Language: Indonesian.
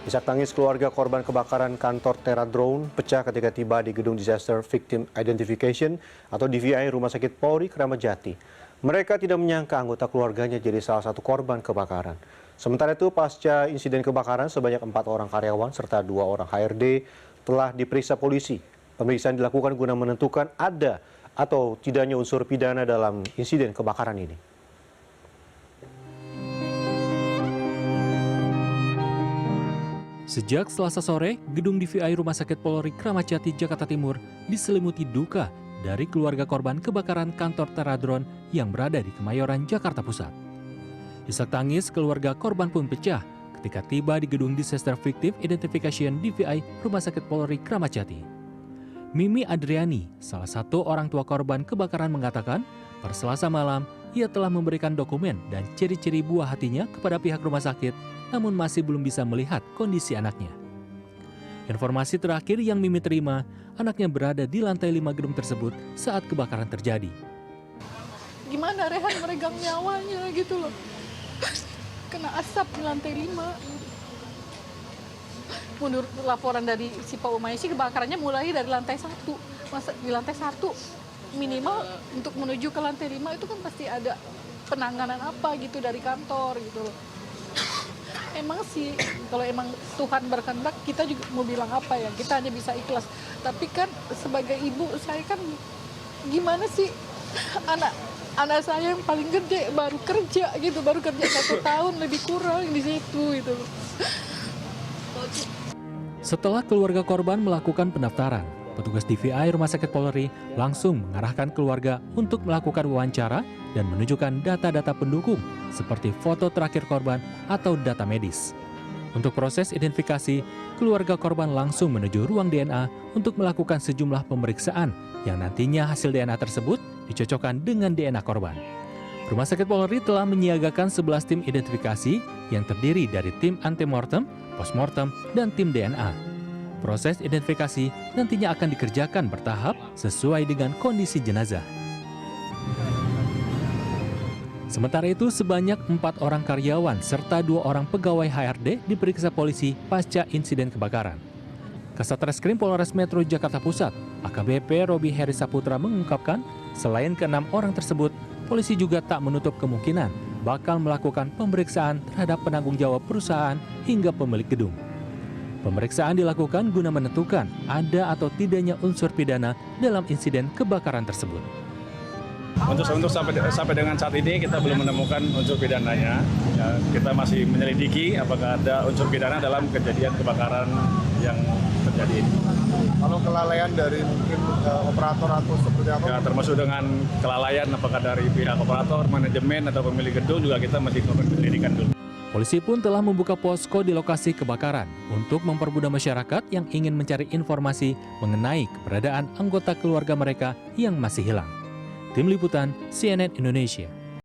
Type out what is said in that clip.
Isak tangis keluarga korban kebakaran kantor Teradrone pecah ketika tiba di gedung Disaster Victim Identification atau DVI Rumah Sakit Polri Kramat Jati. Mereka tidak menyangka anggota keluarganya jadi salah satu korban kebakaran. Sementara itu, pasca insiden kebakaran, sebanyak 4 orang karyawan serta 2 orang HRD telah diperiksa polisi. Pemeriksaan dilakukan guna menentukan ada atau tidaknya unsur pidana dalam insiden kebakaran ini. Sejak Selasa sore, gedung DVI Rumah Sakit Polri Kramat Jati, Jakarta Timur diselimuti duka dari keluarga korban kebakaran kantor Teradrone yang berada di Kemayoran, Jakarta Pusat. Isak tangis keluarga korban pun pecah ketika tiba di gedung Disaster Victim Identification DVI Rumah Sakit Polri Kramat Jati. Mimi Adriani, salah satu orang tua korban kebakaran, mengatakan per Selasa malam ia telah memberikan dokumen dan ciri-ciri buah hatinya kepada pihak rumah sakit, namun masih belum bisa melihat kondisi anaknya. Informasi terakhir yang Mimi terima, anaknya berada di lantai 5 gedung tersebut saat kebakaran terjadi. Gimana Rehan meregang nyawanya gitu loh. Kena asap di lantai 5. Menurut laporan dari si Pak Umay sih, kebakarannya mulai dari lantai 1. Masa di lantai 1 minimal untuk menuju ke lantai 5 itu kan pasti ada penanganan apa gitu dari kantor gitu loh. Emang sih, kalau emang Tuhan berkehendak, kita juga mau bilang apa ya, kita hanya bisa ikhlas. Tapi kan sebagai ibu, saya kan gimana sih, anak saya yang paling gede baru kerja gitu, baru kerja 1 tahun lebih kurang di situ gitu. Setelah keluarga korban melakukan pendaftaran, petugas DVI Rumah Sakit Polri langsung mengarahkan keluarga untuk melakukan wawancara dan menunjukkan data-data pendukung seperti foto terakhir korban atau data medis. Untuk proses identifikasi, keluarga korban langsung menuju ruang DNA untuk melakukan sejumlah pemeriksaan yang nantinya hasil DNA tersebut dicocokkan dengan DNA korban. Rumah Sakit Polri telah menyiagakan 11 tim identifikasi yang terdiri dari tim antemortem, postmortem, dan tim DNA. Proses identifikasi nantinya akan dikerjakan bertahap sesuai dengan kondisi jenazah. Sementara itu, sebanyak 4 orang karyawan serta 2 orang pegawai HRD diperiksa polisi pasca insiden kebakaran. Kasat Reskrim Polres Metro Jakarta Pusat, AKBP Robi Heri Saputra, mengungkapkan selain ke-6 orang tersebut, polisi juga tak menutup kemungkinan bakal melakukan pemeriksaan terhadap penanggung jawab perusahaan hingga pemilik gedung. Pemeriksaan dilakukan guna menentukan ada atau tidaknya unsur pidana dalam insiden kebakaran tersebut. Untuk sampai dengan saat ini kita belum menemukan unsur pidananya. Ya, kita masih menyelidiki apakah ada unsur pidana dalam kejadian kebakaran yang terjadi ini. Kalau kelalaian dari mungkin operator atau seperti apa? Ya, termasuk dengan kelalaian apakah dari pihak operator, manajemen atau pemilik gedung juga kita masih melakukan penyelidikan dulu. Polisi pun telah membuka posko di lokasi kebakaran untuk mempermudah masyarakat yang ingin mencari informasi mengenai keberadaan anggota keluarga mereka yang masih hilang. Tim Liputan CNN Indonesia.